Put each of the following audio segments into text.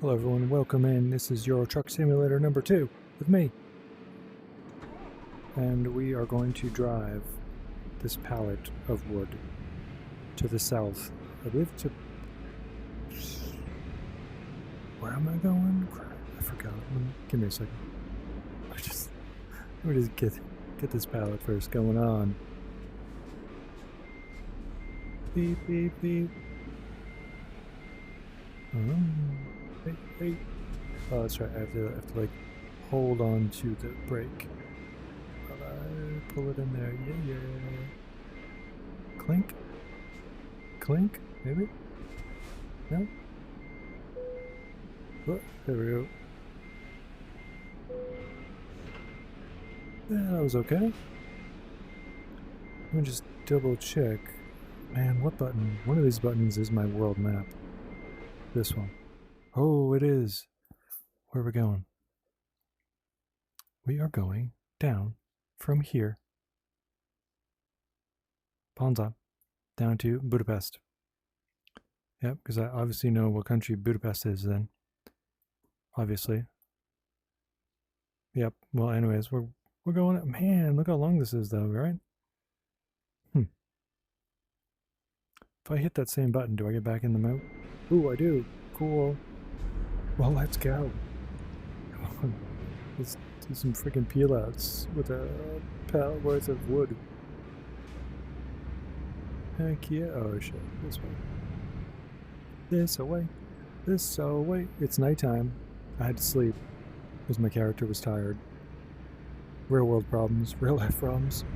Hello everyone, welcome in. This is Euro Truck Simulator number 2 with me. And we are going to drive this pallet of wood to the south. I believe to... Where am I going? Crap, I forgot. Give me a second. Let me just get this pallet first going on. Beep, beep, beep. Hey. Oh, that's right. I have to like hold on to the brake. While I pull it in there. Yeah. Clink. Clink. Maybe. No. Oh, there we go. Yeah, that was okay. Let me just double check. Man, what button? One of these buttons is my world map. This one. Oh, it is. Where are we going? We are going down from here. Poznan. Down to Budapest. Yep, because I obviously know what country Budapest is then. Obviously. Yep. Well, anyways, we're going... Man, look how long this is though, right? If I hit that same button, do I get back in the mode? Ooh, I do. Cool. Well, let's go. Let's do some freaking peel outs with a pallet worth of wood. Heck yeah. Oh shit. This way. This away. This away. It's nighttime. I had to sleep because my character was tired. Real world problems. Real life problems.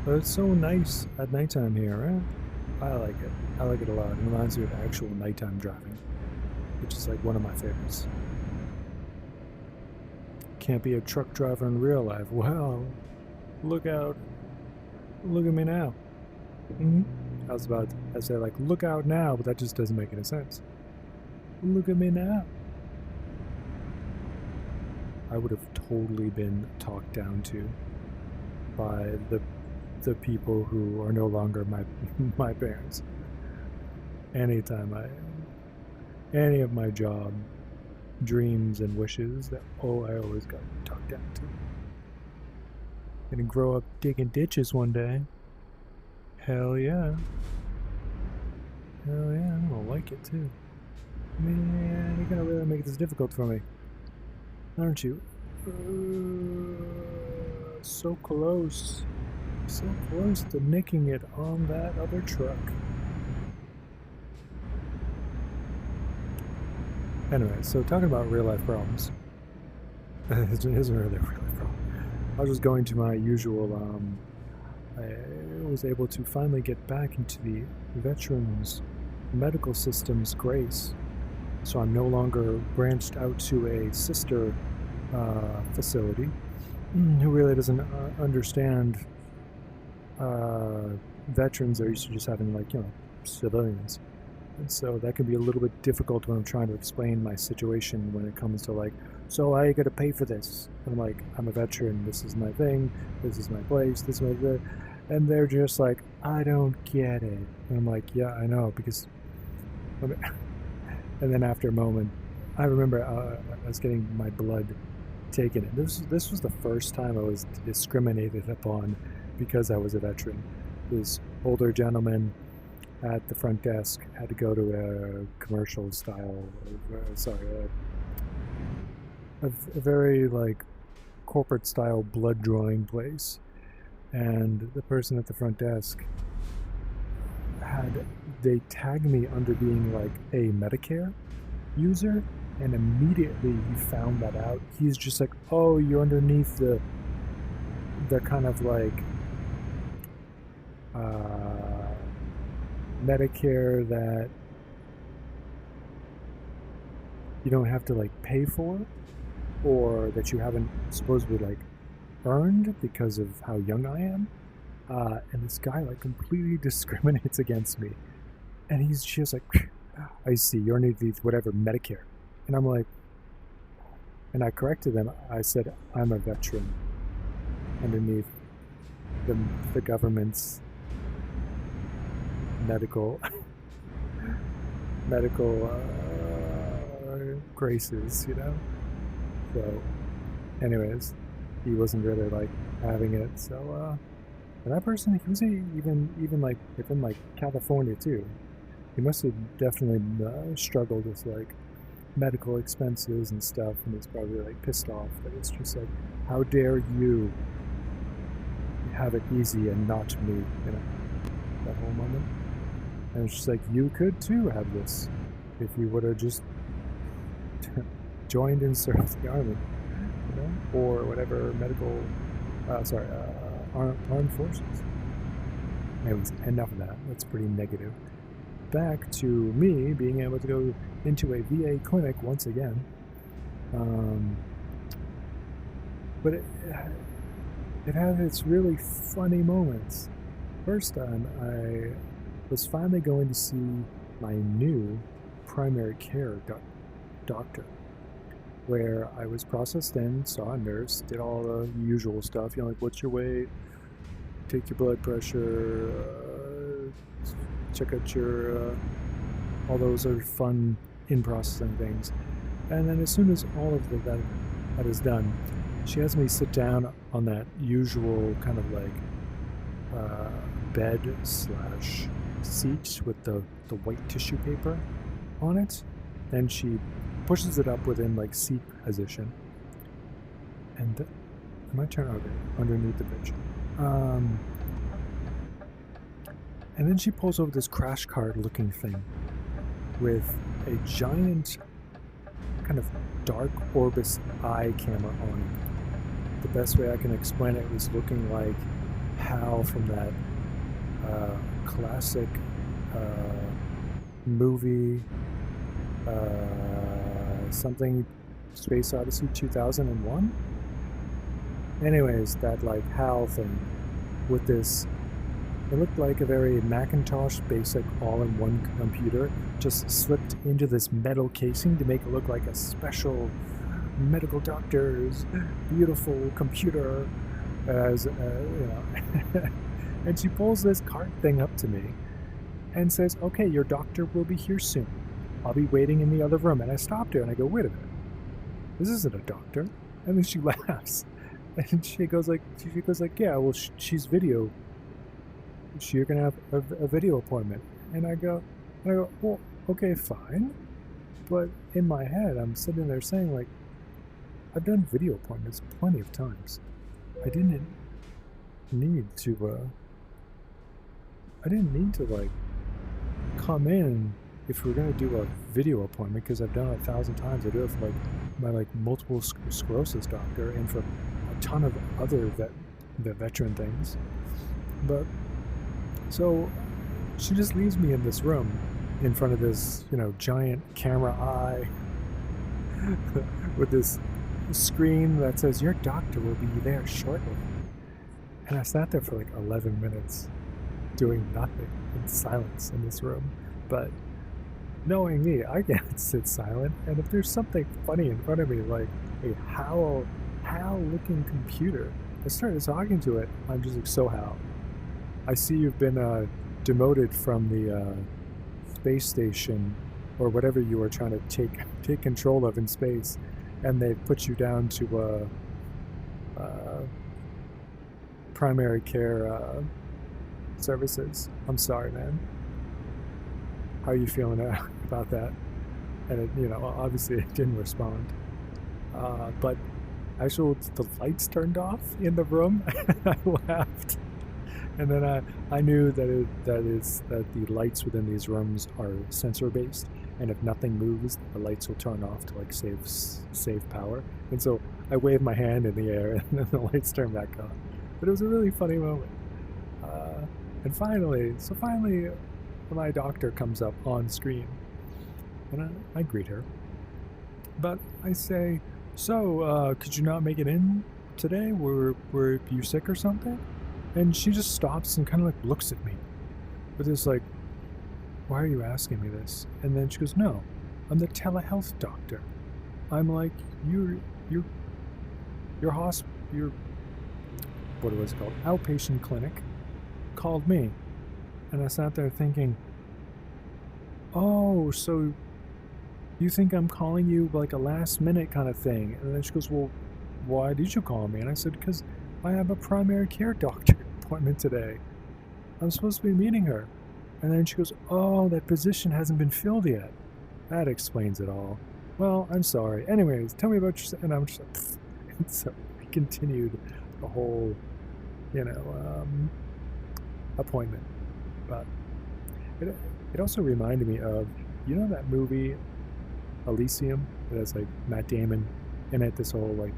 But it's so nice at nighttime here, right? I like it. I like it a lot. It reminds me of actual nighttime driving, which is like one of my favorites. Can't be a truck driver in real life. Well, look out. Look at me now. I was about to say, like, look out now, but that just doesn't make any sense. Look at me now. I would have totally been talked down to by the people who are no longer my parents. Anytime any of my job dreams and wishes that I always got talked down to. Gonna grow up digging ditches one day. Hell yeah. Hell yeah, I'm gonna like it too. Man, you're gonna really make this difficult for me, aren't you? So close. So close to nicking it on that other truck. Anyway, so talking about real life problems. It isn't really a real life problem. I was just going to my usual, I was able to finally get back into the Veterans Medical System's grace. So I'm no longer branched out to a sister facility who really doesn't understand veterans. Are used to just having, like, you know, civilians. And so that can be a little bit difficult when I'm trying to explain my situation when it comes to, like, so I gotta pay for this. And I'm like, I'm a veteran, this is my thing, this is my place, this is my... And they're just like, I don't get it. And I'm like, yeah, I know, because... And then after a moment, I remember I was getting my blood taken. This was the first time I was discriminated upon because I was a veteran. This older gentleman at the front desk had to go to a commercial style, a very like corporate style blood drawing place, and the person at the front desk they tagged me under being like a Medicare user, and immediately he found that out. He's just like, oh, you're underneath the kind of like Medicare that you don't have to like pay for, or that you haven't supposedly like earned because of how young I am. And this guy like completely discriminates against me, and he's just like, I see, you're underneath whatever Medicare. And I'm like, and I corrected them. I said, I'm a veteran underneath the government's medical medical graces, you know. So, anyways, he wasn't really like having it. So, and that person, he was even like within like California too. He must have definitely struggled with like medical expenses and stuff, and he's probably like pissed off that it's just like, how dare you have it easy and not me, you know, that whole moment. And it's just like, you could too have this if you would have just joined and served the army, you know, or whatever medical, armed forces. Anyways, enough of that. That's pretty negative. Back to me being able to go into a VA clinic once again. But it had its really funny moments. First time, I was finally going to see my new primary care doctor, where I was processed in, saw a nurse, did all the usual stuff, you know, like what's your weight, take your blood pressure, check out your, all those are fun in-processing things. And then as soon as all of that is done, she has me sit down on that usual kind of like bed slash seat with the white tissue paper on it. Then she pushes it up within like seat position. And my turn, okay, underneath the bench. And then she pulls over this crash cart looking thing with a giant kind of dark Orbis eye camera on it. The best way I can explain it was looking like Hal from that classic movie, something Space Odyssey 2001. Anyways, that like Hal thing with this, it looked like a very Macintosh basic all-in-one computer just slipped into this metal casing to make it look like a special medical doctor's beautiful computer, as you know. And she pulls this cart thing up to me and says, "Okay, your doctor will be here soon. I'll be waiting in the other room." And I stopped her and I go, "Wait a minute, this isn't a doctor." And then she laughs and she goes like, "Yeah, well, she's video. You're gonna have a video appointment." And I go, "Well, okay, fine." But in my head, I'm sitting there saying like, I've done video appointments plenty of times. I didn't need to like come in if we're gonna do a video appointment, because I've done it 1,000 times. I do it for like my like multiple sclerosis doctor and for a ton of other veteran things. But so she just leaves me in this room in front of this, you know, giant camera eye with this screen that says your doctor will be there shortly. And I sat there for like 11 minutes doing nothing in silence in this room. But knowing me, I can't sit silent. And if there's something funny in front of me, like a Hal looking computer, I started talking to it. I'm just like, "So Hal, I see you've been demoted from the space station or whatever you were trying to take control of in space, and they put you down to primary care services. I'm sorry, man. How are you feeling about that?" And it, you know, obviously it didn't respond. But actually, the lights turned off in the room, and I laughed. And then I knew that the lights within these rooms are sensor based, and if nothing moves, the lights will turn off to like save power. And so I waved my hand in the air, and then the lights turned back on. But it was a really funny moment. And finally, my doctor comes up on screen, and I greet her. But I say, "So, could you not make it in today? Were you sick or something?" And she just stops and kind of like looks at me with this like, "Why are you asking me this?" And then she goes, "No, I'm the telehealth doctor." I'm like, your what was it called? Outpatient clinic called me." And I sat there thinking, "Oh, oh, so you think I'm calling you like a last minute kind of thing? And then she goes, well, why did you call me? And I said, because I have a primary care doctor appointment today. I'm supposed to be meeting her. And then she goes, oh, that position hasn't been filled yet. That explains it all. Well, I'm sorry. Anyways, tell me about yourself. And I'm just like, pfft. And so I continued the whole, appointment. But it also reminded me of, that movie Elysium? It has like Matt Damon in it. This whole like,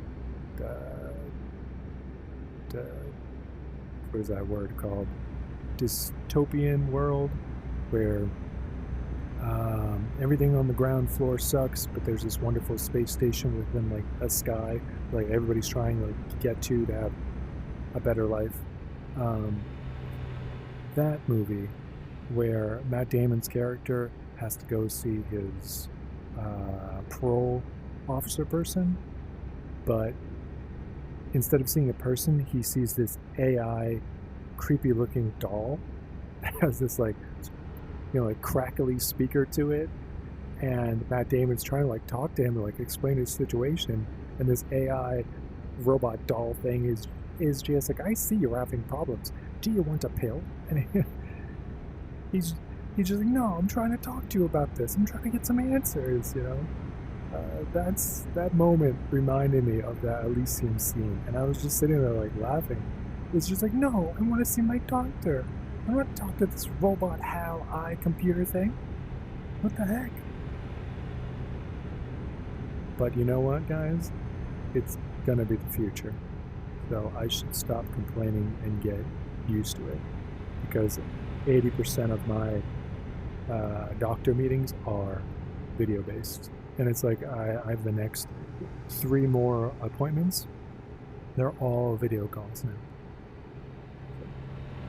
what is that word called? Dystopian world where everything on the ground floor sucks, but there's this wonderful space station within like a sky like everybody's trying to get to have a better life. That movie where Matt Damon's character has to go see his parole officer person, but instead of seeing a person, he sees this AI creepy looking doll that has this like crackly speaker to it, and Matt Damon's trying to like talk to him to like explain his situation, and this AI robot doll thing is just like, I see you're having problems. Do you want a pill? And he's just like, no, I'm trying to talk to you about this. I'm trying to get some answers, that moment reminded me of that Elysium scene, and I was just sitting there like laughing. It's just like, no, I want to see my doctor. I want to talk to this robot HAL eye computer thing. What the heck? But you know what, guys? It's gonna be the future. So I should stop complaining and get used to it, because 80% of my doctor meetings are video based. And it's like I have the next 3 more appointments. They're all video calls now.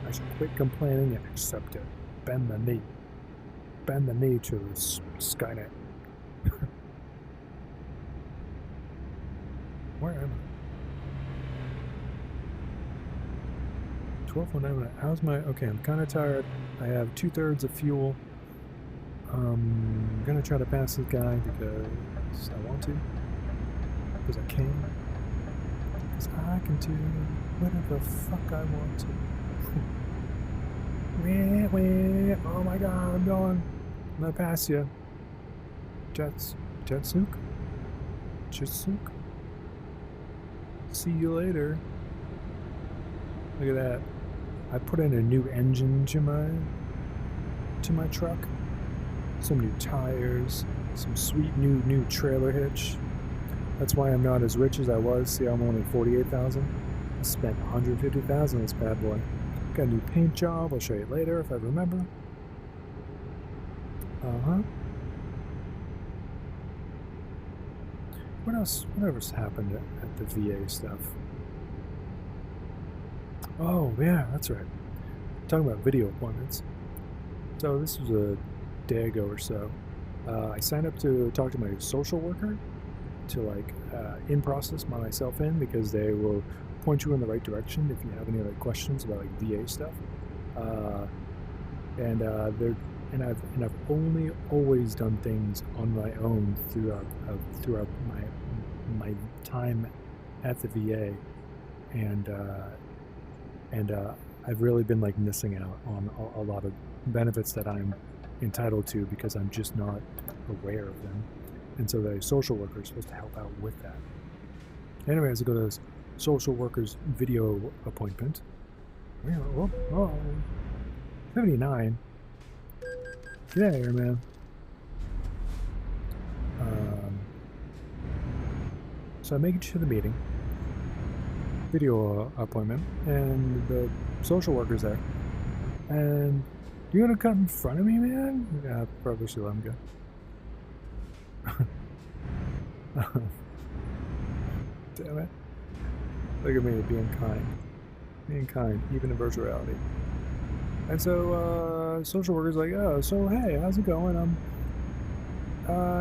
I should quit complaining and accept it. Bend the knee. Bend the knee to Skynet. Where am I? 12:09. How's my... Okay, I'm kind of tired. I have 2/3 of fuel. I'm gonna try to pass this guy because I want to. Because I can. Because I can do whatever the fuck I want to. Oh my god, I'm going. I'm gonna pass you. Jetsuk? See you later. Look at that. I put in a new engine to my truck. Some new tires. Some sweet new trailer hitch. That's why I'm not as rich as I was. See, I'm only 48,000. I spent 150,000 on this bad boy. Got a new paint job. I'll show you later if I remember. What else? Whatever's happened at the VA stuff. Oh yeah, that's right. Talking about video appointments. So this was a day ago or so. I signed up to talk to my social worker to like in-process myself in, because they will point you in the right direction if you have any like questions about like VA stuff. I've only always done things on my own throughout my time at the VA, and I've really been like missing out on a lot of benefits that I'm entitled to because I'm just not aware of them. And so the social worker is supposed to help out with that. Anyways, I go to this social worker's video appointment. Oh, 79. Get out of here, man. So I make it to the meeting, video appointment, and the social worker's there. And you gonna cut in front of me, man? Yeah, probably should let him go. Damn it. Look at me being kind, even in virtual reality. And so social worker's like, oh, so hey, how's it going?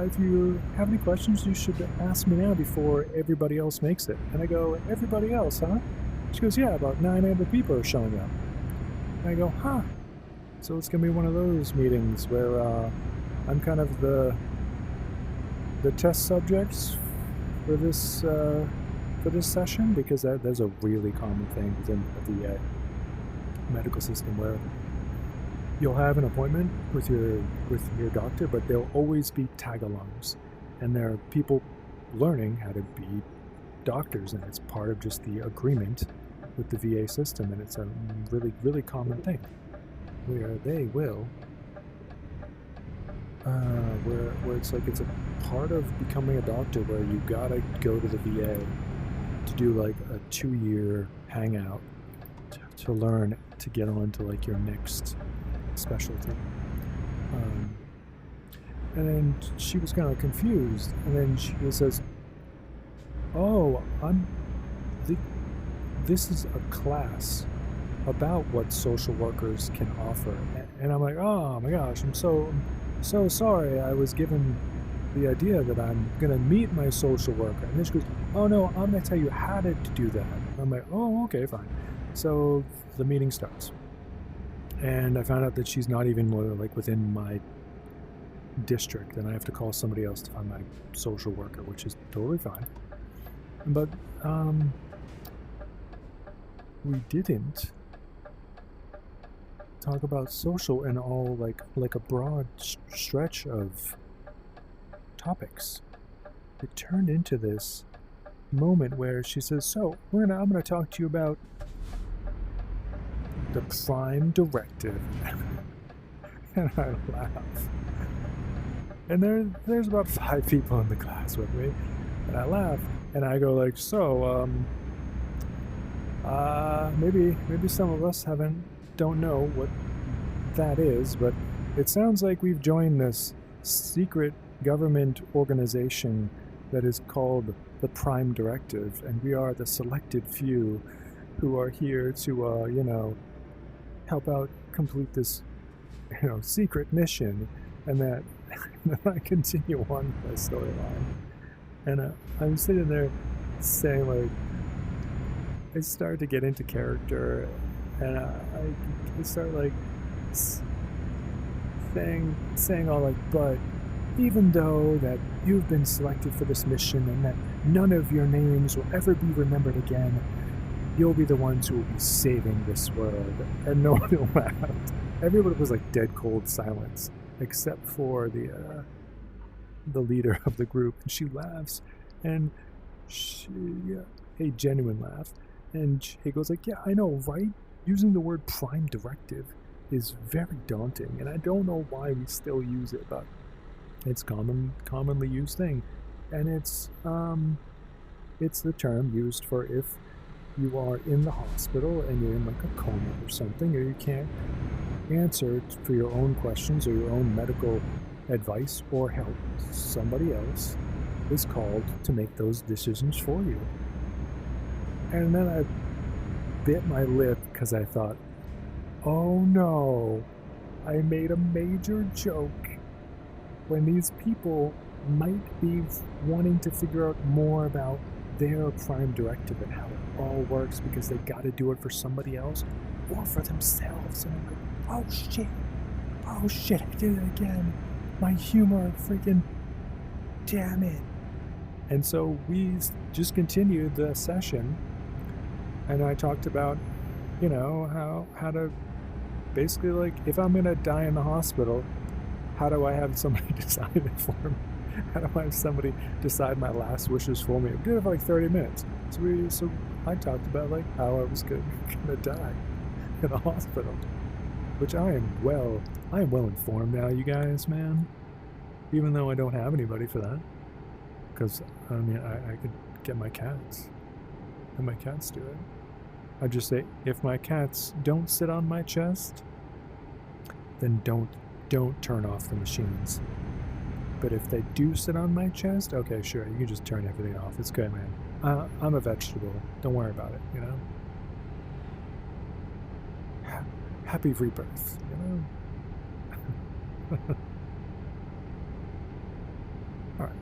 If you have any questions, you should ask me now before everybody else makes it. And I go, everybody else, huh? She goes, yeah, about 9 other people are showing up. And I go, huh? So it's gonna be one of those meetings where I'm kind of the test subjects for this session, because there's a really common thing within the medical system where you'll have an appointment with your doctor, but there'll always be tag-alongs, and there are people learning how to be doctors, and it's part of just the agreement with the VA system, and it's a really, really common thing where they will where it's like it's a part of becoming a doctor where you gotta go to the VA to do like a 2-year hangout to learn to get on to like your next specialty. And then she was kind of confused, and then she says, "Oh, this is a class about what social workers can offer." And I'm like, "Oh my gosh, I'm so sorry. I was given the idea that I'm gonna meet my social worker." And then she goes, "Oh no, I'm gonna tell you how to do that." And I'm like, "Oh, okay, fine." So the meeting starts, and I found out that she's not even like within my district, and I have to call somebody else to find my social worker, which is totally fine. But we didn't talk about social and all like a broad stretch of topics. It turned into this moment where she says, "So I'm gonna talk to you about the Prime Directive." And I laugh. And there's about 5 people in the class with me, and I laugh, and I go like, "So, maybe some of us don't know what that is, but it sounds like we've joined this secret government organization that is called the Prime Directive, and we are the selected few who are here to, help out complete this, secret mission." And that, and then I continue on my storyline, and I'm sitting there saying like, I start to get into character, and I start like saying all like, "But even though that you've been selected for this mission and that none of your names will ever be remembered again, you'll be the ones who will be saving this world." And no one laughed. Everybody was like dead cold silence, except for the leader of the group. And she laughs, and a genuine laugh, and she goes like, "Yeah, I know, right? Using the word Prime Directive is very daunting, and I don't know why we still use it, but it's commonly used thing, and it's the term used for if you are in the hospital and you're in like a coma or something, or you can't answer for your own questions or your own medical advice or help. Somebody else is called to make those decisions for you." And then I bit my lip because I thought, oh no, I made a major joke when these people might be wanting to figure out more about their Prime Directive and how it all works because they got to do it for somebody else or for themselves. And I'm like, oh shit, I did it again. My humor, freaking damn it. And so we just continued the session, and I talked about, how to basically, like, if I'm gonna die in the hospital, how do I have somebody decide it for me? How do I have somebody decide my last wishes for me? We did it for like 30 minutes. So I talked about like how I was gonna die in the hospital, which I am well informed now, you guys, man. Even though I don't have anybody for that, because I could get my cats, and my cats do it. I just say, if my cats don't sit on my chest, then don't turn off the machines. But if they do sit on my chest, okay, sure, you can just turn everything off. It's good, man. I'm a vegetable. Don't worry about it, Happy rebirth, Alright.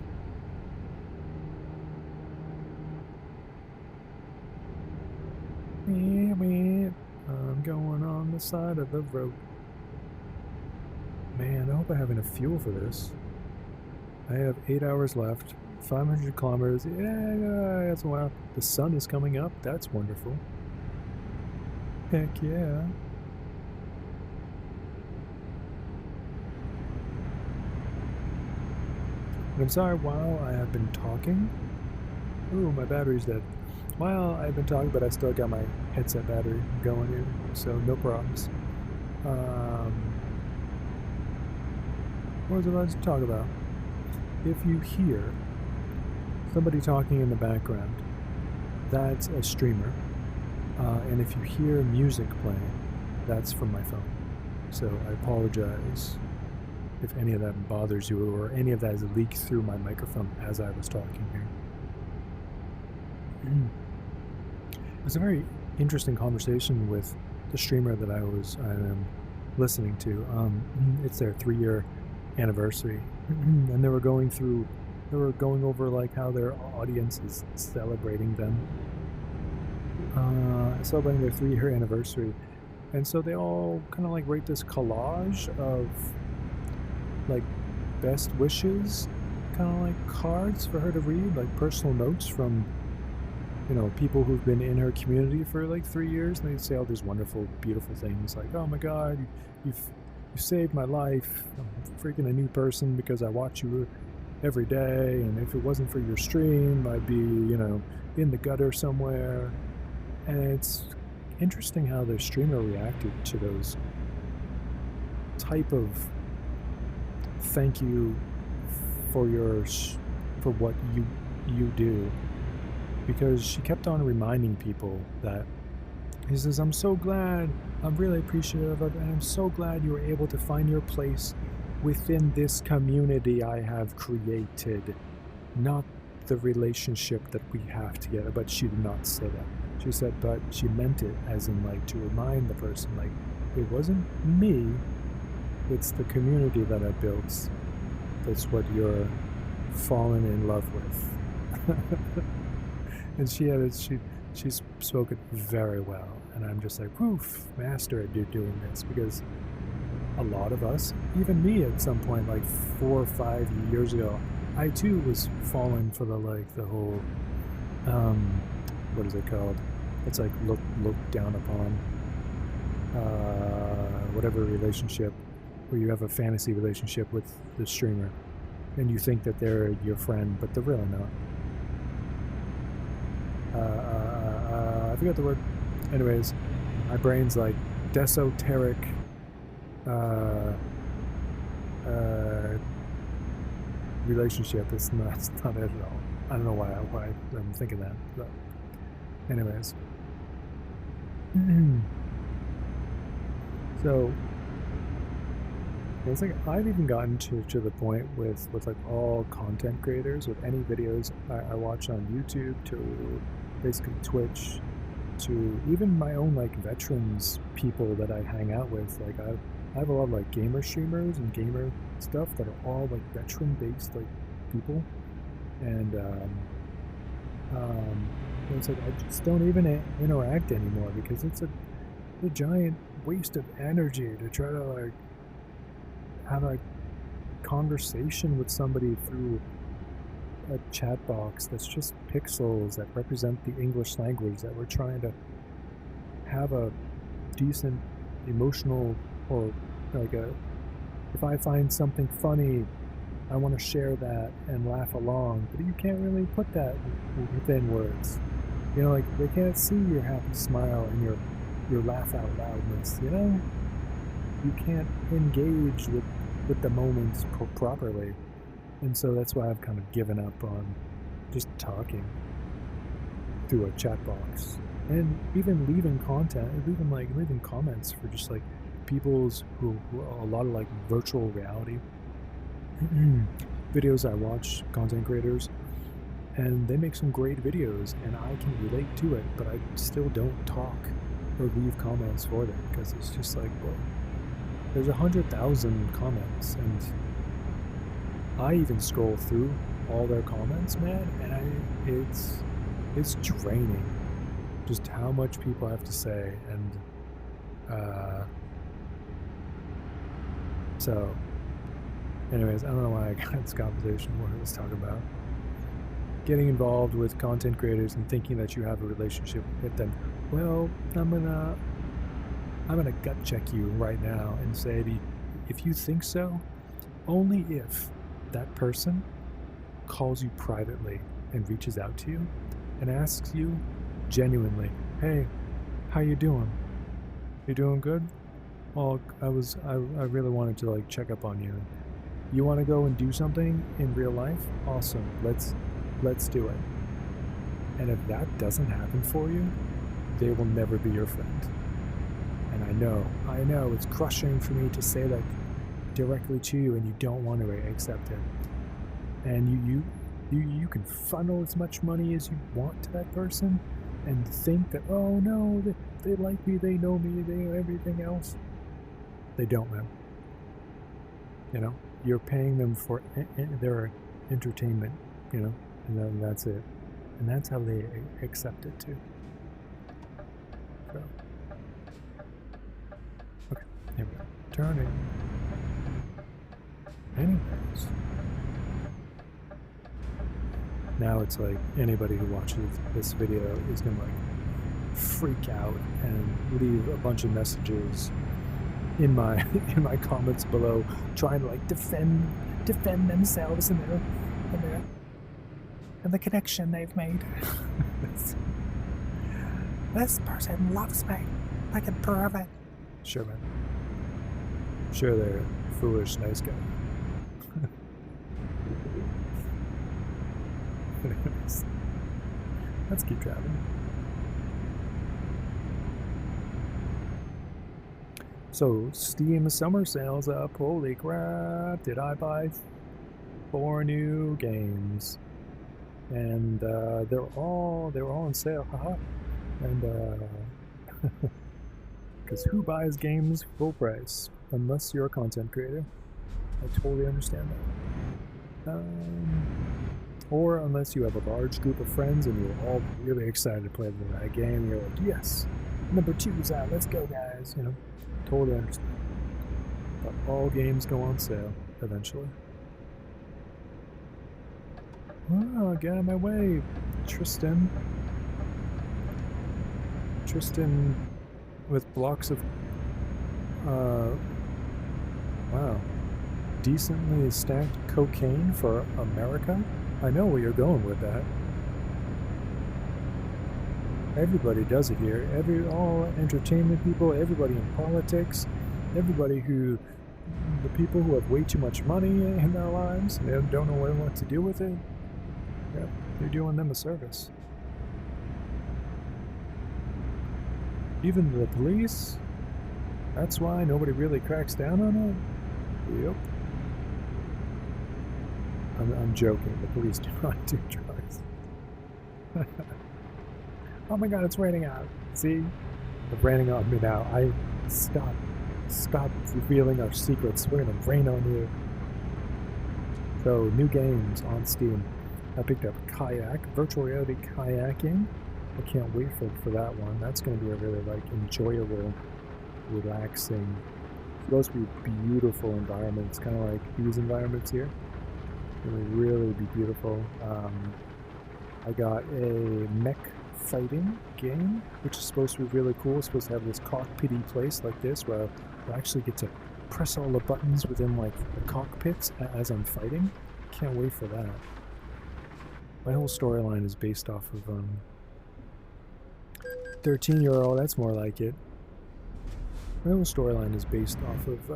I'm going on the side of the road. Man, I hope I have enough fuel for this. I have 8 hours left, 500 kilometers. Yeah, that's a while. The sun is coming up. That's wonderful. Heck yeah. And I'm sorry, while I have been talking... Ooh, my battery's dead. While I've been talking, but I still got my headset battery going here, so no problems. What was I about to talk about? If you hear somebody talking in the background, that's a streamer. And if you hear music playing, that's from my phone. So I apologize if any of that bothers you or any of that has leaked through my microphone as I was talking here. It was a very interesting conversation with the streamer that I am listening to. It's their 3-year anniversary, and they were going over like how their audience is celebrating them, celebrating their 3-year anniversary, and so they all kind of like write this collage of like best wishes, kind of like cards for her to read, like personal notes from, you know, people who've been in her community for like 3 years, and they say all these wonderful, beautiful things like, "Oh my God, you saved my life. I'm freaking a new person because I watch you every day, and if it wasn't for your stream, I'd be, you know, in the gutter somewhere." And it's interesting how the streamer reacted to those type of thank you for what you do. Because she kept on reminding people that, he says, "I'm so glad, I'm really appreciative of it, and I'm so glad you were able to find your place within this community I have created, not the relationship that we have together." But she did not say that. She said, but she meant it as in like to remind the person, like, it wasn't me, it's the community that I built. That's what you're fallen in love with. And she spoke it very well, and I'm just like, woof, master at doing this, because a lot of us, even me at some point, like 4 or 5 years ago, I too was falling for the whole, what is it called? It's like look down upon, whatever relationship, where you have a fantasy relationship with the streamer, and you think that they're your friend, but they're really not. I forgot the word. Anyways, my brain's like desoteric relationship. It's not it at all. I don't know why I'm thinking that. But anyways. So it's like I've even gotten to the point with like all content creators, with any videos I watch on YouTube, to basically Twitch, to even my own like veterans people that I hang out with. Like I have a lot of like gamer streamers and gamer stuff that are all like veteran based like people, and it's like I just don't even interact anymore, because it's a giant waste of energy to try to like have a conversation with somebody through a chat box that's just pixels that represent the English language that we're trying to have a decent emotional, or like if I find something funny, I want to share that and laugh along, but you can't really put that within words. You know, like they can't see your happy smile and your laugh out loudness, you know? You can't engage with the moments properly. And so that's why I've kind of given up on just talking through a chat box, and even leaving content, leaving comments for just like people's who a lot of like virtual reality videos I watch, content creators, and they make some great videos and I can relate to it, but I still don't talk or leave comments for them, because it's just like, well, there's 100,000 comments, and I even scroll through all their comments, man, and it's draining just how much people have to say. And so Anyways, I don't know why I got this conversation where I was talking about getting involved with content creators and thinking that you have a relationship with them. Well, I'm gonna gut check you right now and say if you think so, only if that person calls you privately and reaches out to you and asks you genuinely, hey, how you doing? You doing good? Well, I really wanted to like check up on you. You want to go and do something in real life? Awesome. Let's do it. And if that doesn't happen for you, they will never be your friend. And I know it's crushing for me to say that directly to you, and you don't want to accept it. And you can funnel as much money as you want to that person and think that, oh no, they like me, they know me, they know everything else. They don't, man. You know, you're paying them for their entertainment, you know, and then that's it. And that's how they accept it too. So, okay, here we go. Turning. Anyways. Now it's like anybody who watches this video is gonna like freak out and leave a bunch of messages in my comments below, trying to like defend themselves and the connection they've made. This person loves me. I can prove it. Sure, man. Sure, they're foolish, nice guy. Let's keep traveling. So, Steam summer sales up. Holy crap! Did I buy 4 new games? And they were all on sale. Haha. And because who buys games full price unless you're a content creator? I totally understand that. Or unless you have a large group of friends and you're all really excited to play that game, and you're like, yes, number 2's out, let's go, guys. You know, totally understand. But all games go on sale eventually. Oh, get out of my way, Tristan. Tristan with blocks of, wow, decently stacked cocaine for America? I know where you're going with that. Everybody does it here. All entertainment people, everybody in politics, everybody the people who have way too much money in their lives, and they don't know what to do with it. Yeah, you're doing them a service. Even the police, that's why nobody really cracks down on it. Yep. I'm joking. The police do not do drugs. Oh my god, it's raining out. See? It's raining on me now. Stop revealing our secrets. We're gonna rain on you. So, new games on Steam. I picked up Kayak, virtual reality kayaking. I can't wait for that one. That's gonna be a really enjoyable, relaxing, supposed to be beautiful environments, kind of like these environments here. It'll really be beautiful. I got a mech fighting game, which is supposed to be really cool. It's supposed to have this cockpity place like this, where I actually get to press all the buttons within the cockpits as I'm fighting. Can't wait for that. My whole storyline is based off of 13-year-old. That's more like it. My whole storyline is based off of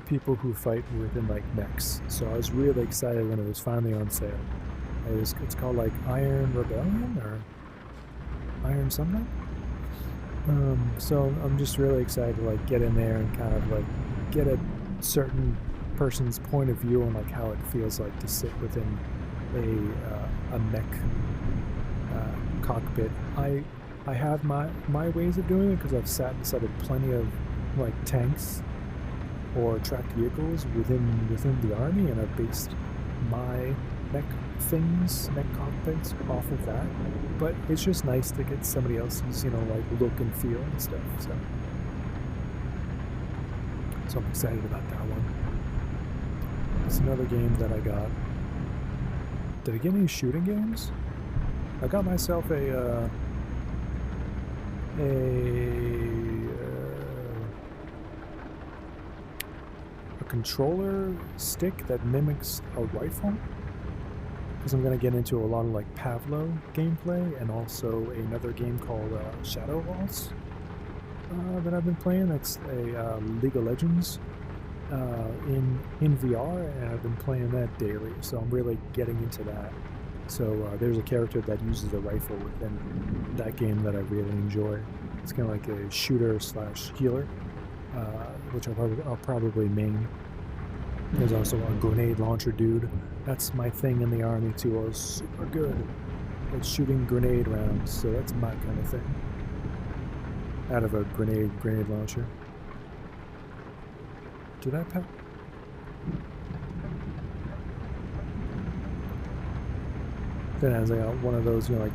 people who fight within mechs. So I was really excited when it was finally on sale. It's called Iron Rebellion or Iron something. So I'm just really excited to get in there and kind of get a certain person's point of view on how it feels like to sit within a mech cockpit. I have my ways of doing it because I've sat inside of plenty of tanks or tracked vehicles within the army, and I've based my mech cockpits off of that. But it's just nice to get somebody else's look and feel and stuff. So I'm excited about that one. It's another game that I got. Did I get any shooting games? I got myself a controller stick that mimics a rifle, because I'm going to get into a lot of like Pavlo gameplay, and also another game called Shadow Walls that I've been playing. That's a League of Legends in VR, and I've been playing that daily, so I'm really getting into that. So there's a character that uses a rifle within that game that I really enjoy. It's kind of like a shooter slash healer, which I'll probably main. There's also a grenade launcher dude. That's my thing in the army too. I was super good at shooting grenade rounds, so that's my kind of thing. Out of a grenade launcher. Did I pass? Then as I got one of those, like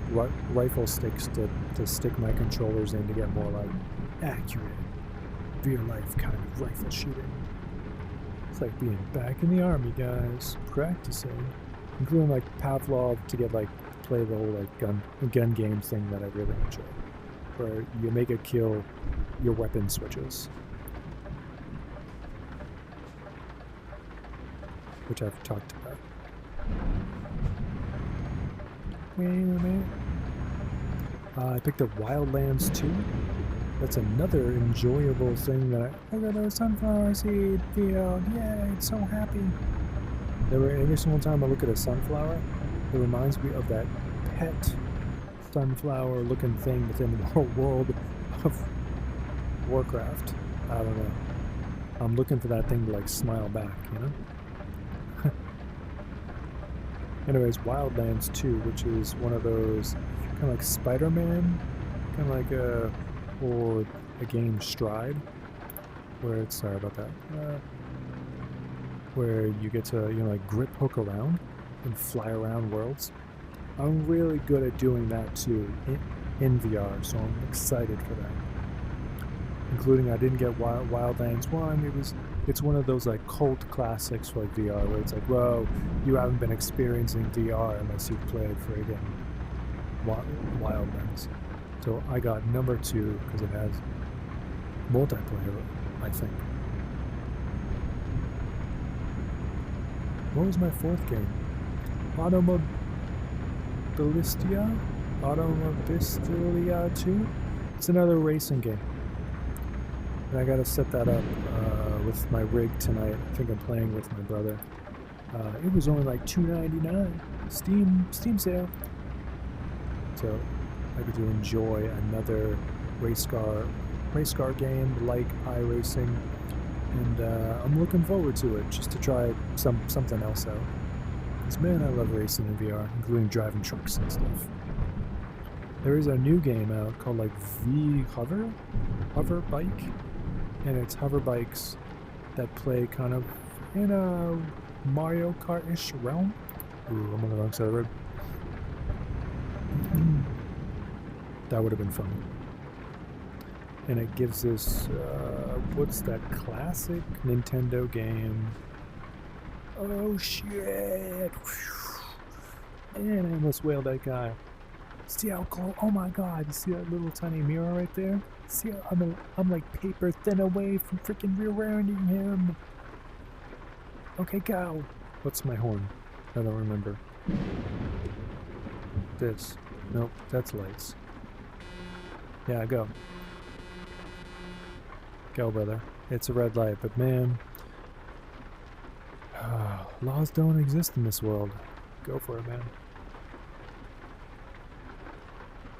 rifle sticks to stick my controllers in to get more like accurate, real life kind of rifle shooting. It's like being back in the army, guys, practicing, including like Pavlov to get like play the whole like gun games thing that I really enjoy, where you make a kill, your weapon switches, which I've talked about. Wait a minute. I picked up Wildlands 2. That's another enjoyable thing that look at those sunflower seed field. Yay, it's so happy. Every single time I look at a sunflower, it reminds me of that pet sunflower looking thing within the world of Warcraft. I don't know. I'm looking for that thing to like smile back, you know? Anyways, Wildlands 2, which is one of those kind of like Spider-Man, kind of like or a game Stride, where it's, sorry about that, where you get to, like grip hook around and fly around worlds. I'm really good at doing that too in VR, so I'm excited for that. Including, I didn't get Wildlands 1, it's one of those like cult classics for like VR, where it's like, whoa, you haven't been experiencing VR unless you've played friggin' Wildlands. So I got number 2 because it has multiplayer, I think. What was my 4th game? Automobilistia 2? It's another racing game. And I gotta set that up with my rig tonight. I think I'm playing with my brother. It was only like $2.99. Steam sale. So I get to enjoy another race car game like iRacing, and I'm looking forward to it just to try something else out. Because man, I love racing in VR, including driving trucks and stuff. There is a new game out called like Hover Bike, and it's hover bikes that play kind of in a Mario Kart-ish realm. Ooh, I'm on the wrong side of the road. That would have been fun. And it gives this, what's that classic Nintendo game? Oh shit! Man, I almost whaled that guy. See how close? Oh my god! You see that little tiny mirror right there? See how I'm like paper thin away from freaking rear-ending him. Okay, go. What's my horn? I don't remember. This. Nope, that's lights. Yeah, go. Go, brother. It's a red light, but man, laws don't exist in this world. Go for it, man.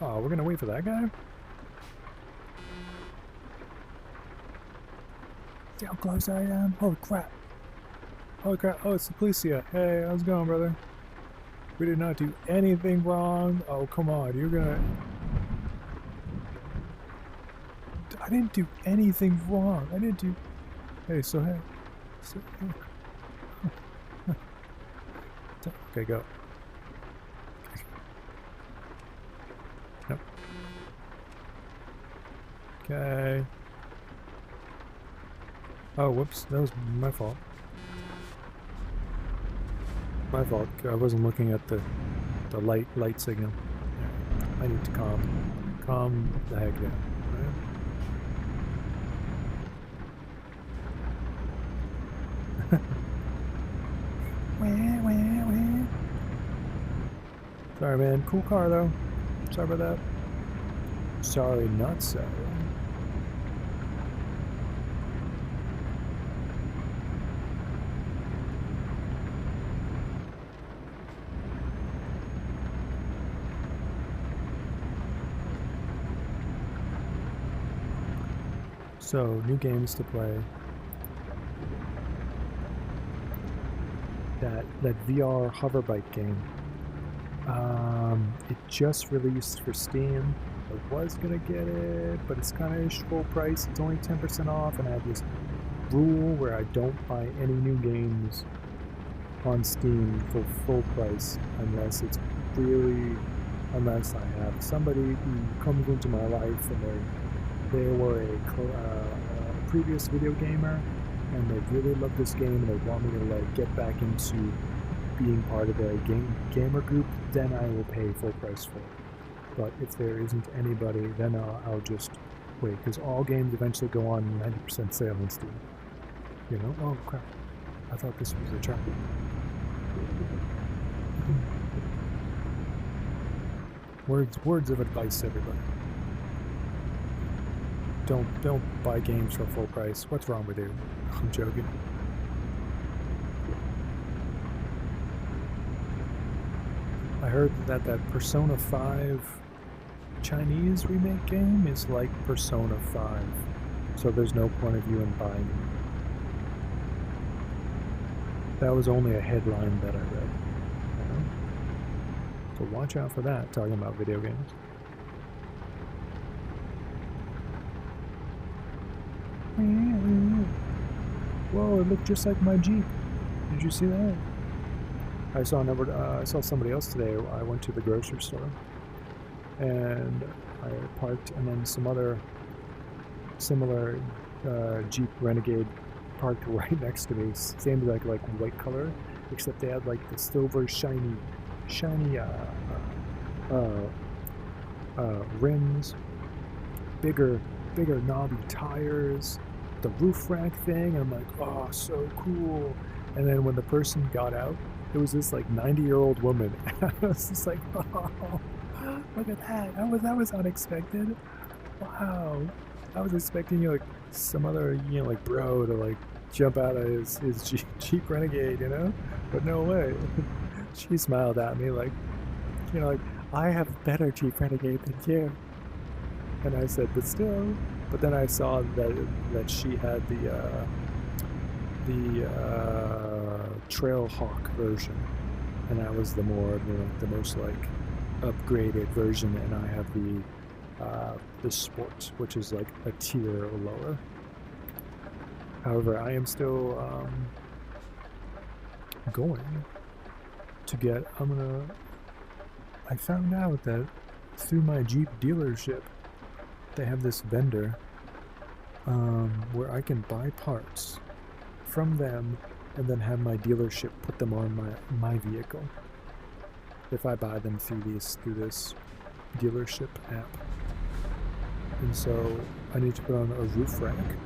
Oh, we're gonna wait for that guy? See how close I am? Holy crap. Holy crap. Oh, it's the police here. Hey, how's it going, brother? We did not do anything wrong. Oh, come on. You're gonna... I didn't do anything wrong. I didn't do... Hey, so hey. So, okay, go. Yep. Okay. Oh, whoops. That was my fault. My fault. I wasn't looking at the light signal. I need to calm the heck down. Right? Sorry, man. Cool car though. Sorry about that. Sorry, not sorry. So, new games to play. That VR hover bike game. It just released for Steam. I was gonna get it, but it's kind of full price. It's only 10% off, and I have this rule where I don't buy any new games on Steam for full price unless I have somebody who comes into my life and they were a previous video gamer and they really love this game and they want me to like get back into being part of a gamer group, then I will pay full price for it. But if there isn't anybody, then I'll just wait, because all games eventually go on 90% sale on Steam. You know? Oh crap! I thought this was a trap. Words of advice, everybody. Don't buy games for full price. What's wrong with you? I'm joking. I heard that Persona 5 Chinese remake game is like Persona 5, so there's no point of you in buying it. That was only a headline that I read. You know? So watch out for that, talking about video games. Whoa, it looked just like my Jeep. Did you see that? I saw somebody else today. I went to the grocery store and I parked, and then some other similar Jeep Renegade parked right next to me. Same like white color, except they had like the silver shiny rims, bigger knobby tires, the roof rack thing, and I'm like, oh, so cool. And then when the person got out, it was this like 90-year-old woman. I was just like, oh, look at that. That was unexpected. Wow. I was expecting like some other, like bro to like jump out of his Jeep Renegade, but no way. She smiled at me like, like, I have a better Jeep Renegade than you. And I said, but still. But then I saw that she had the Trailhawk version, and that was the most like upgraded version, and I have the Sport, which is like a tier lower. However, I am still going to get. I found out that through my Jeep dealership, they have this vendor where I can buy parts from them and then have my dealership put them on my vehicle if I buy them through this dealership app. And so I need to put on a roof rack,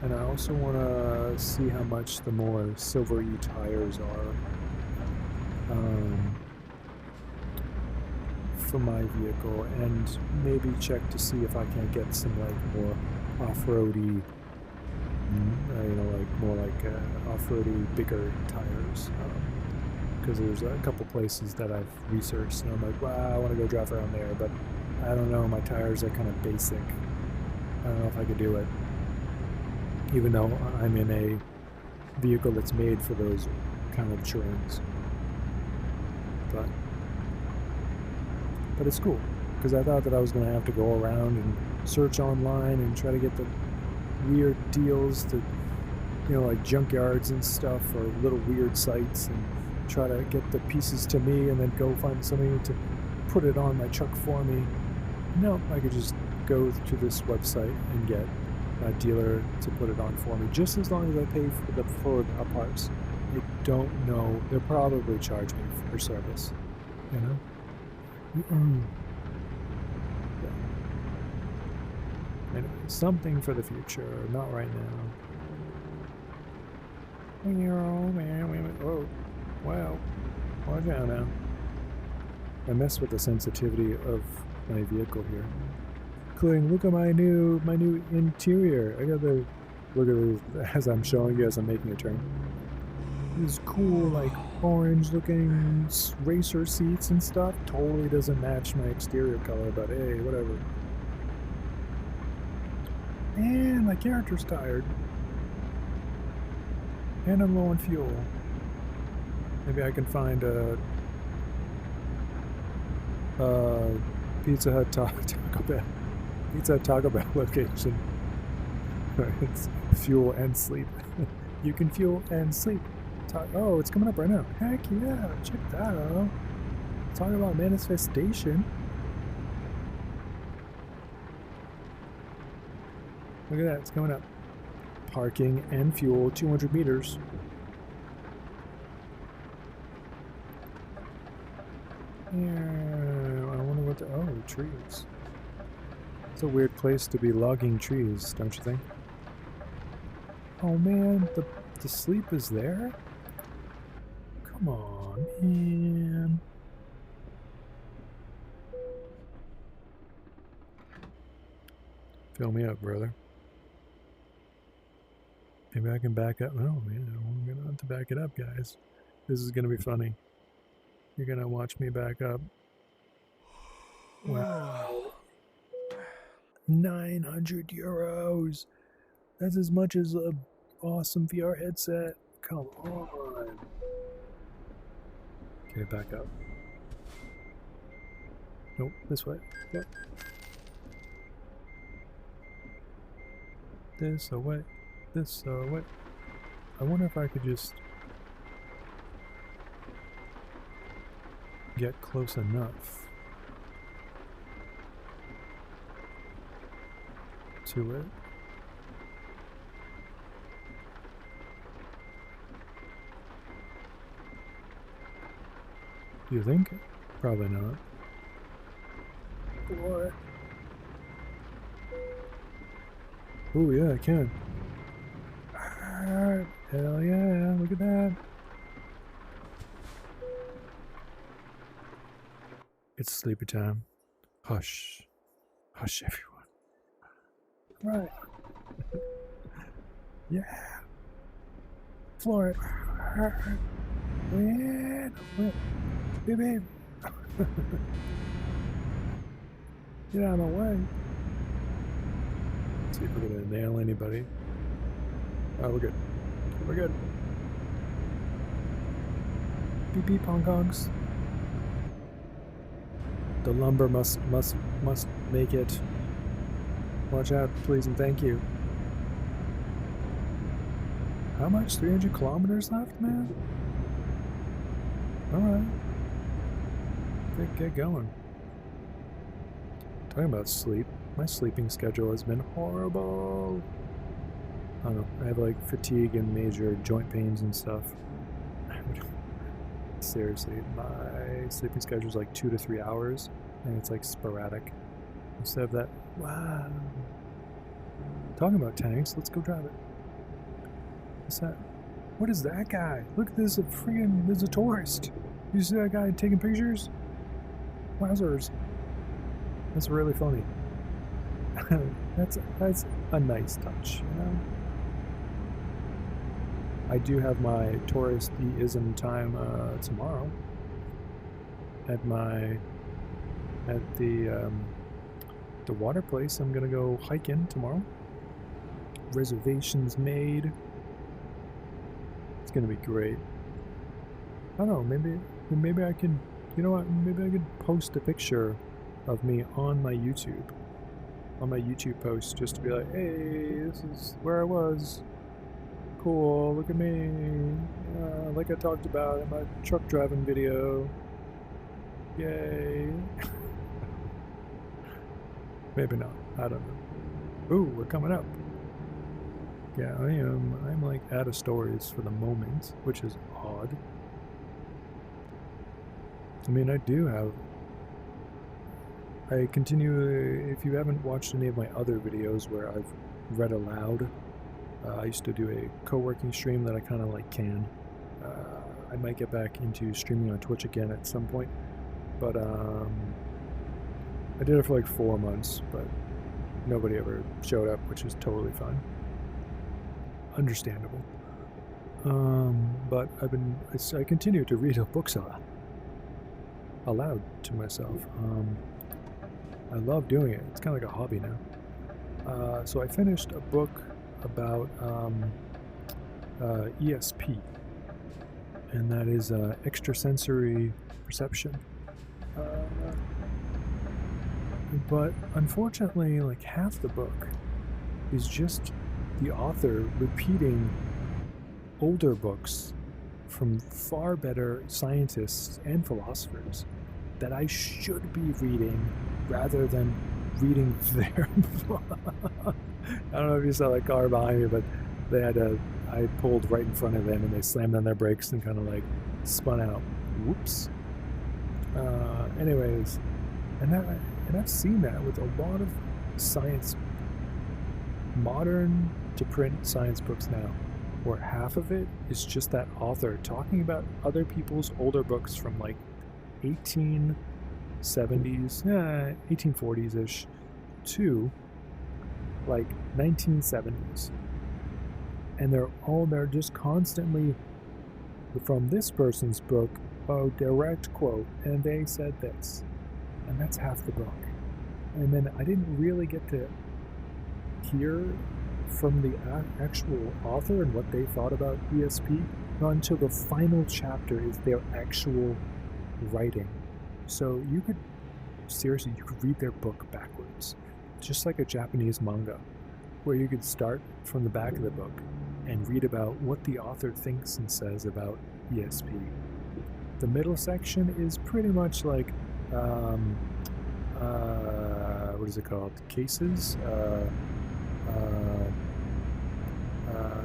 and I also want to see how much the more silvery tires are for my vehicle, and maybe check to see if I can get some like more off-roady, off-roady bigger tires, because there's a couple places that I've researched and I'm like, wow, I want to go drive around there, but I don't know, my tires are kind of basic. I don't know if I could do it, even though I'm in a vehicle that's made for those kind of terrains. But it's cool, because I thought that I was going to have to go around and search online and try to get the weird deals to, like junkyards and stuff, or little weird sites, and try to get the pieces to me and then go find somebody to put it on my truck for me. No, I could just go to this website and get a dealer to put it on for me, just as long as I pay for the parts. I don't know. They'll probably charge me for service, you know? Yeah. Anyway, something for the future, not right now. Oh, wow. Watch out now. I mess with the sensitivity of my vehicle here. Including, look at my new interior. I got the look at this as I'm showing you as I'm making a turn. These cool, like, orange looking racer seats and stuff. Totally doesn't match my exterior color, but hey, whatever. And my character's tired. And I'm low on fuel. Maybe I can find a Pizza Hut Taco Bell. Pizza Hut Taco Bell location. It's fuel and sleep. You can fuel and sleep. Oh, it's coming up right now. Heck yeah, check that out. Talk about manifestation. Look at that, it's coming up. Parking and fuel, 200 meters. Yeah, I wonder what the... Oh, trees. It's a weird place to be logging trees, don't you think? Oh man, the sleep is there? Come on, man. Fill me up, brother. Maybe I can back up. Oh, man, I'm going to have to back it up, guys. This is going to be funny. You're going to watch me back up. Wow. 900 euros. That's as much as a awesome VR headset. Come on. Okay, back up. Nope, this way. Yep. This away. This way. I wonder if I could just get close enough to it. Do you think? Probably not. What? Oh yeah, I can. Hell yeah, look at that. It's sleepy time. Hush. Hush, everyone. Right. Yeah. Floor it. Babe. Get out of the way. Let's see if we're gonna nail anybody. Oh, we're good. We're good. Beep beep Hong Kongs. The lumber must make it. Watch out, please and thank you. How much? 300 kilometers left, man? Alright. Get going. Talking about sleep. My sleeping schedule has been horrible. I don't know. I have like fatigue and major joint pains and stuff. Seriously, my sleeping schedule is like 2 to 3 hours, and it's like sporadic. Instead of that, wow. Talking about tanks, let's go drive it. What's that? What is that guy? Look at this, there's a tourist. You see that guy taking pictures? Wowzers. That's really funny. That's a nice touch, you know? I do have my touristy-ism time tomorrow at the water place. I'm gonna go hiking tomorrow. Reservations made. It's gonna be great. I don't know, maybe I can, you know what, maybe I could post a picture of me on my YouTube post, just to be like, hey, this is where I was. Cool, look at me. Like I talked about in my truck driving video. Yay. Maybe not, I don't know. Ooh, we're coming up. Yeah, I'm like out of stories for the moment, which is odd. I mean, I continue, if you haven't watched any of my other videos where I've read aloud, I used to do a co-working stream that I kind of like can. I might get back into streaming on Twitch again at some point, but I did it for like 4 months, but nobody ever showed up, which is totally fine. Understandable. But I continue to read books aloud to myself. I love doing it. It's kind of like a hobby now. So I finished a book about ESP, and that is extrasensory perception. But unfortunately, like half the book is just the author repeating older books from far better scientists and philosophers that I should be reading rather than reading their book. I don't know if you saw that car behind me, but they had I pulled right in front of them and they slammed on their brakes and kind of like spun out. Whoops. Anyways, and I've seen that with a lot of science, modern to print science books now, where half of it is just that author talking about other people's older books from like 1870s, 1840s-ish to like 1970s. And they're just constantly from this person's book, a direct quote, and they said this. And that's half the book. And then I didn't really get to hear from the actual author and what they thought about ESP, not until the final chapter is their actual writing. So you could read their book backwards, just like a Japanese manga, where you could start from the back of the book and read about what the author thinks and says about ESP. The middle section is pretty much like what is it called? Cases,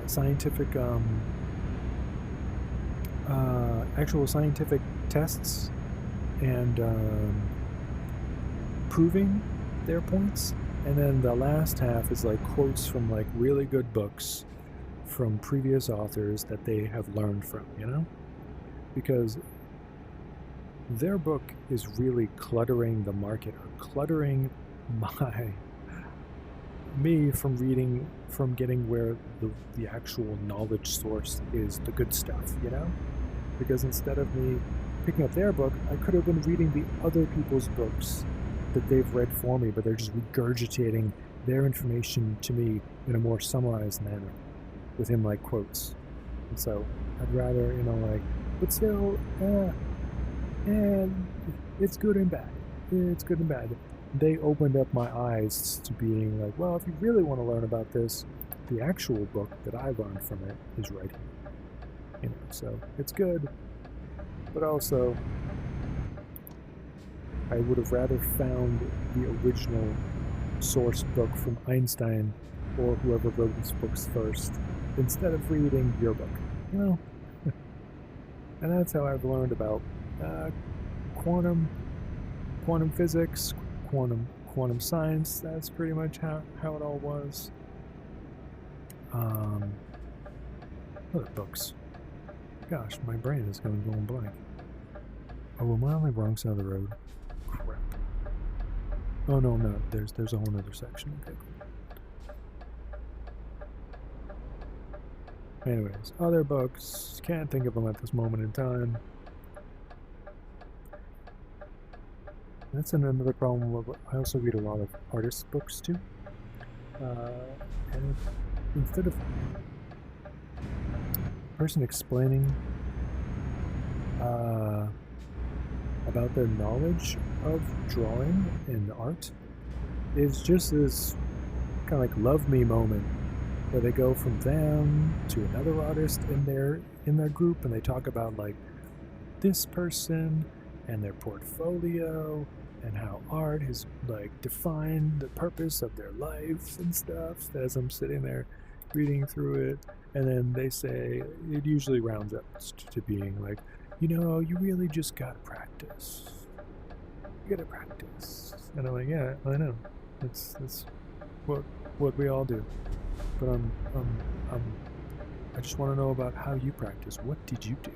scientific, actual scientific tests and proving their points. And then the last half is like quotes from like really good books from previous authors that they have learned from, you know? Because their book is really cluttering the market, or cluttering me from getting where the actual knowledge source is, the good stuff, you know? Because instead of me picking up their book, I could have been reading the other people's books that they've read for me, but they're just regurgitating their information to me in a more summarized manner with him like quotes. And so I'd rather, but still, and it's good and bad. It's good and bad. They opened up my eyes to being like, well, if you really want to learn about this, the actual book that I learned from it is right here. So it's good, but also I would have rather found the original source book from Einstein or whoever wrote these books first instead of reading your book, And that's how I've learned about quantum physics, quantum science. That's pretty much how it all was. Other books. Gosh, my brain is going blank. Oh, am I on the wrong side of the road? Crap. Oh no, there's a whole other section. Okay, cool. Anyways, other books. Can't think of them at this moment in time. That's another problem. I also read a lot of artist books too. And instead of a person explaining about their knowledge of drawing and art, it's just this kind of like love me moment where they go from them to another artist in their group, and they talk about like this person and their portfolio and how art has like defined the purpose of their life and stuff, as I'm sitting there reading through it, and then they say, it usually rounds up to being like, you really just gotta practice. You gotta practice. And I'm like, yeah, I know. That's what we all do. But I just want to know about how you practice. What did you do?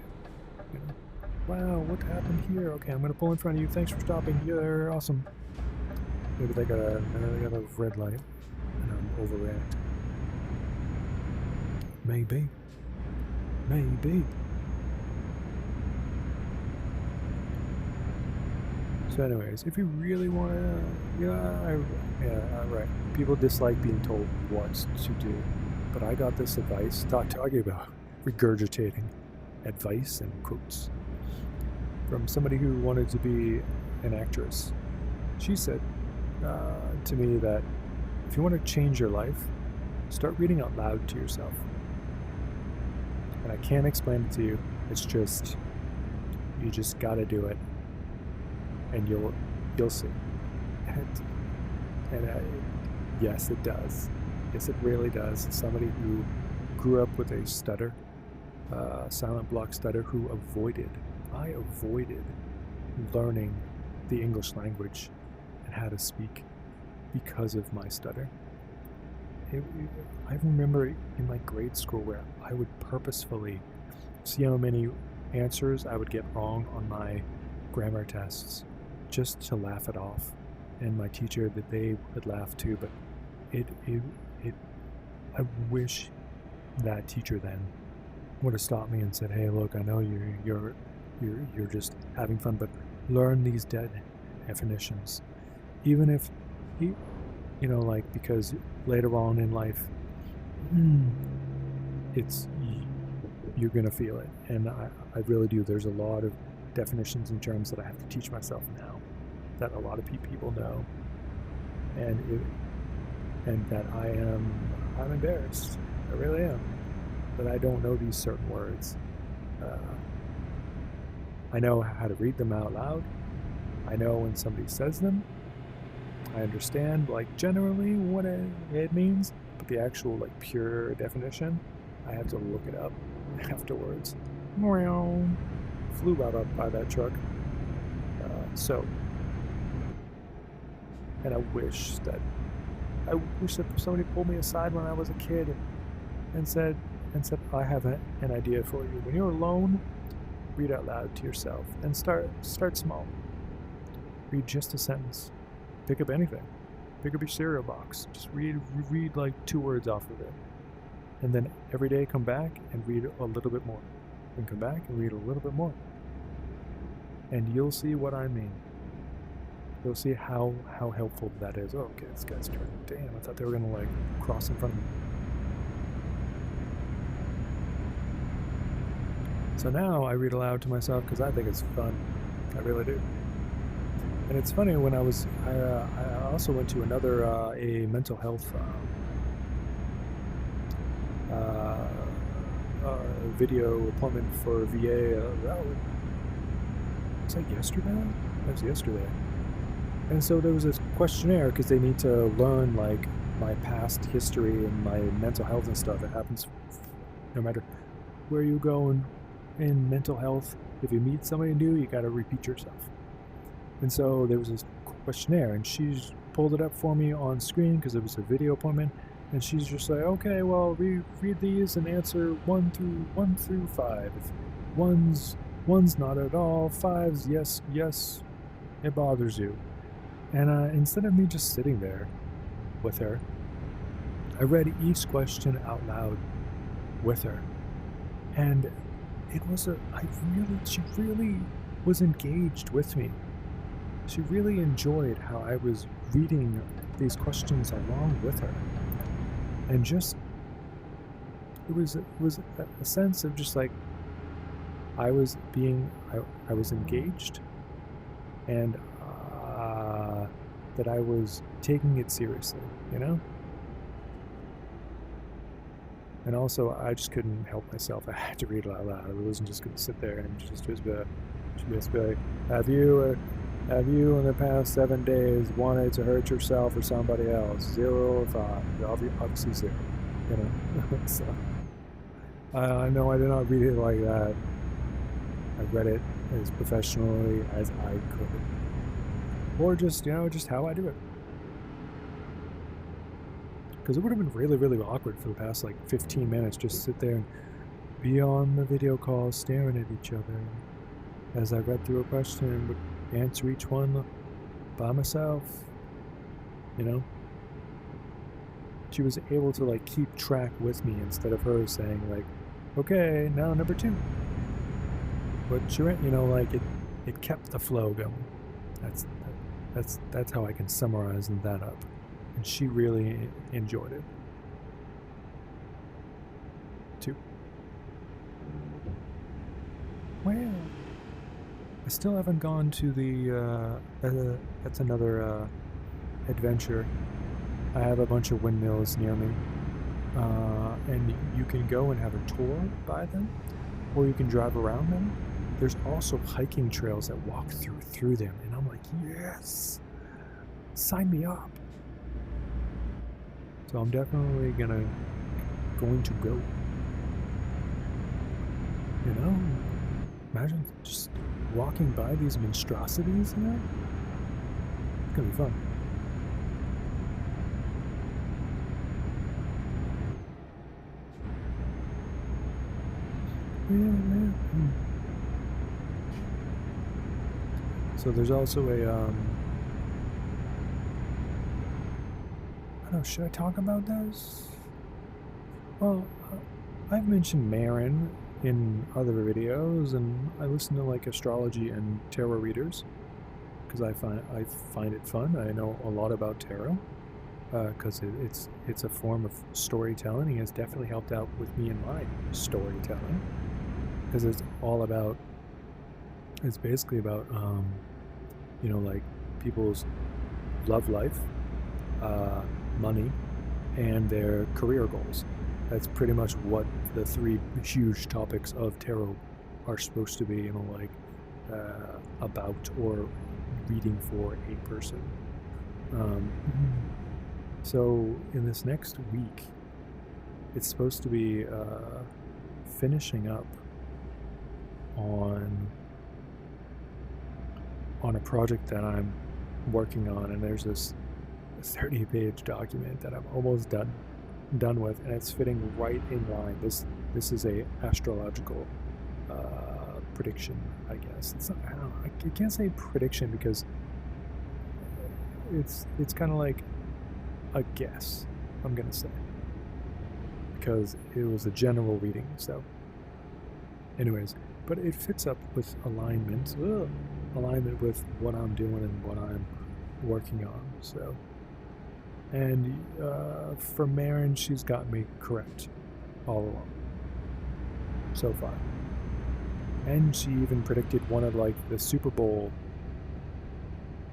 Wow, what happened here? Okay, I'm gonna pull in front of you. Thanks for stopping. You're awesome. Maybe they got a red light, and I'm overreacting. Maybe. So anyways, if you really want to, right. People dislike being told what to do, but I got this advice, talking about regurgitating advice and quotes from somebody who wanted to be an actress. She said to me that if you want to change your life, start reading out loud to yourself. And I can't explain it to you. It's just, you just gotta do it, and you'll see. Yes, it does. Yes, it really does. Somebody who grew up with a stutter, silent block stutter, I avoided learning the English language and how to speak because of my stutter. I remember in my grade school where I would purposefully see how many answers I would get wrong on my grammar tests just to laugh it off. And my teacher, that they would laugh too, but I wish that teacher then would have stopped me and said, hey, look, I know you're just having fun, but learn these definitions. Even if because later on in life, you're gonna feel it. And I really do. There's a lot of definitions and terms that I have to teach myself now that a lot of people know, and that I'm embarrassed. I really am that I don't know these certain words. I know how to read them out loud. I know when somebody says them. I understand generally what it means, but the actual pure definition, I have to look it up afterwards. Flew by that truck. And I wish that somebody pulled me aside when I was a kid and said, I have an idea for you. When you're alone, read out loud to yourself and start small. Read just a sentence. Pick up anything. Pick up your cereal box. Just read 2 words off of it. And then every day come back and read a little bit more. And come back and read a little bit more. And you'll see what I mean. You'll see how helpful that is. Oh, okay, this guy's turning. Damn, I thought they were gonna cross in front of me. So now I read aloud to myself because I think it's fun. I really do. And it's funny, when I also went to another a mental health video appointment for VA. Was that yesterday? That was yesterday. And so there was this questionnaire because they need to learn my past history and my mental health and stuff. It happens no matter where you go in mental health. If you meet somebody new, you got to repeat yourself. And so there was this questionnaire, and she's pulled it up for me on screen because it was a video appointment. And she's just like, okay, well, read these and answer 1 through 5. If one's not at all, 5's yes, it bothers you. And instead of me just sitting there with her, I read each question out loud with her, and she really was engaged with me. She really enjoyed how I was reading these questions along with her. And just, it was a sense of just I was engaged, and that I was taking it seriously, And also, I just couldn't help myself. I had to read it out loud. I wasn't just going to sit there and just be like, have you in the past 7 days wanted to hurt yourself or somebody else? 0 or 5? Obviously 0. you know. So I know I did not read it like that. I read it as professionally as I could, or just just how I do it. Because it would have been really, really awkward for the past like 15 minutes just sit there and be on the video call staring at each other as I read through a question and would answer each one by myself, you know? She was able to like keep track with me instead of her saying like, okay, now number 2. But she went, like it kept the flow going. That's how I can summarize that up. And she really enjoyed it too. Well, I still haven't gone to the that's another adventure. I have a bunch of windmills near me, and you can go and have a tour by them, or you can drive around them. There's also hiking trails that walk through them, and I'm like, yes, sign me up. So I'm definitely going to go. Imagine just walking by these monstrosities, It's gonna be fun. Yeah. So there's also a I don't know, should I talk about this? Well, I've mentioned Marin in other videos, and I listen to like astrology and tarot readers because I find it fun. I know a lot about tarot because it's a form of storytelling. It has definitely helped out with me in my storytelling because it's basically about like people's love life, money, and their career goals. That's pretty much what the 3 huge topics of tarot are supposed to be, about or reading for a person. So in this next week, it's supposed to be finishing up on a project that I'm working on, and there's this 30-page document that I'm almost done with, and it's fitting right in line. This is a astrological prediction, I guess. It's not, I can't say prediction because it's kind of like a guess, I'm gonna say, because it was a general reading. So anyways, but it fits up with alignment with what I'm doing and what I'm working on. So, and for Marin, she's got me correct all along so far. And she even predicted one of like the Super Bowl,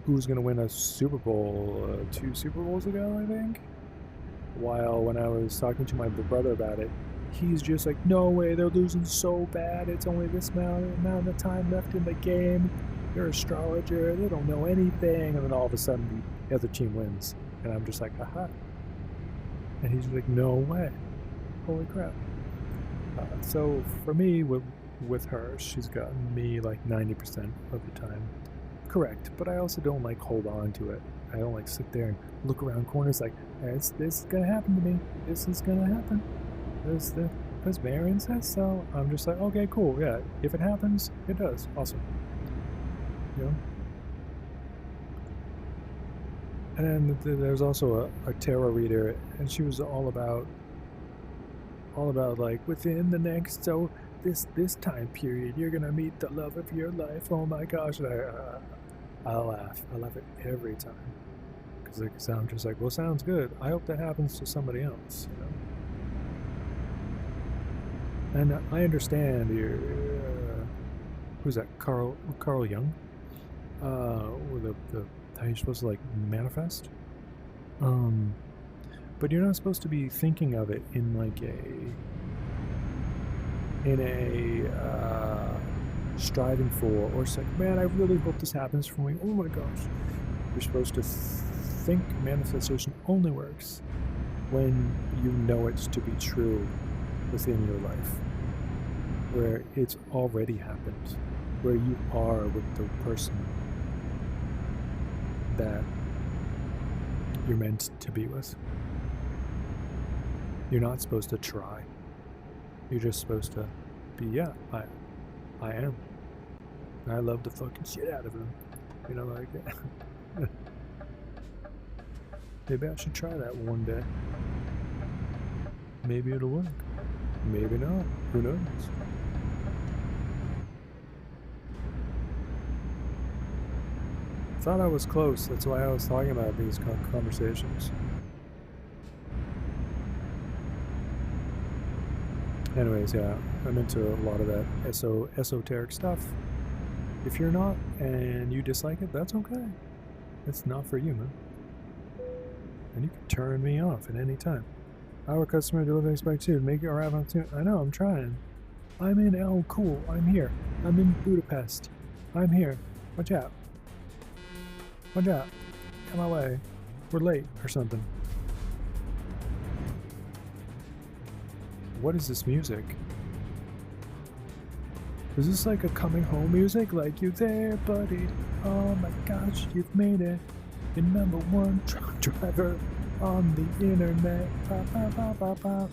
who's going to win a Super Bowl 2 Super Bowls ago, I think. While when I was talking to my brother about it, he's just like, no way, they're losing so bad. It's only this amount of time left in the game. They're an astrologer. They don't know anything. And then all of a sudden, the other team wins. And I'm just like, aha. And he's like, no way. Holy crap. So for me, with her, she's gotten me like 90% of the time correct. But I also don't like hold on to it. I don't like sit there and look around corners like, this is going to happen to me. This is going to happen. Because Marin says so. I'm just like, okay, cool. Yeah, if it happens, it does. Awesome. And then there's also a tarot reader, and she was all about like within the next this time period you're gonna meet the love of your life. Oh my gosh! And I laugh it every time because I'm just like, well, sounds good. I hope that happens to somebody else. And I understand who's that? Carl Jung. How you're supposed to like manifest, but you're not supposed to be thinking of it in like striving for, or it's like, man, I really hope this happens for me. Oh my gosh! You're supposed to think manifestation only works when you know it to be true within your life, where it's already happened, where you are with the person that you're meant to be with. You're not supposed to try. You're just supposed to be, yeah, I am. I love the fucking shit out of him. You know, like, maybe I should try that one day. Maybe it'll work. Maybe not. Who knows? Thought I was close. That's why I was talking about these conversations. Anyways, yeah, I'm into a lot of that esoteric stuff. If you're not and you dislike it, that's okay. It's not for you, man. And you can turn me off at any time. Our customer delivering spec too. Make it arrive on soon. I know, I'm trying. I'm in. Oh, cool. I'm here. I'm in Budapest. I'm here. Watch out. Watch out. Get my way. We're late or something. What is this music? Is this like a coming home music? Like, you there, buddy? Oh my gosh, you've made it. You're #1 truck driver on the internet. Ba, ba, ba, ba, ba.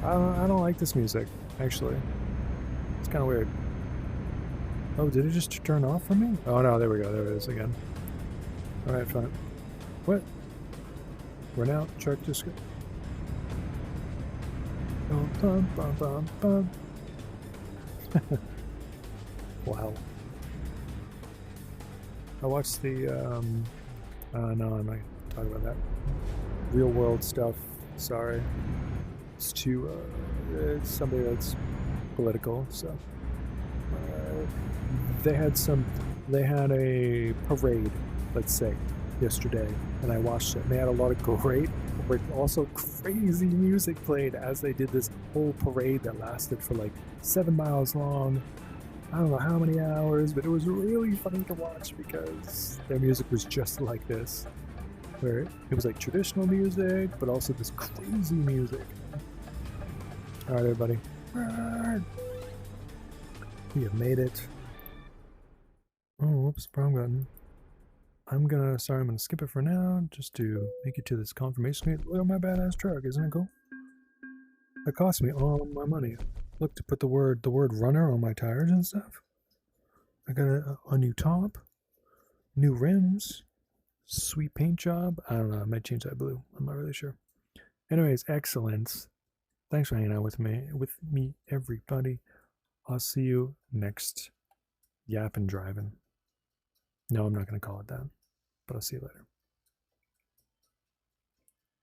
I don't like this music, actually. It's kind of weird. Oh, did it just turn off for me? Oh no, there we go. There it is again. Alright, fine. What? We're now. Truck just. Bum, bum, bum, bum. Wow. I watched the, no, I'm not going to talk about that. Real world stuff, sorry. It's too, it's somebody that's political, so. They had a parade, let's say, yesterday, and I watched it, and they had a lot of great, but also crazy music played as they did this whole parade that lasted for like 7 miles long. I don't know how many hours, but it was really funny to watch because their music was just like this, where it was like traditional music, but also this crazy music. All right, everybody, we have made it. Oh, whoops, wrong button. I'm gonna skip it for now, just to make it to this confirmation screen. Look at my badass truck, isn't it cool? That cost me all my money. Look, to put the word runner on my tires and stuff. I got a new top, new rims, sweet paint job. I don't know, I might change that blue. I'm not really sure. Anyways, excellence. Thanks for hanging out with me, everybody. I'll see you next yapping driving. No, I'm not gonna call it that, but I'll see you later.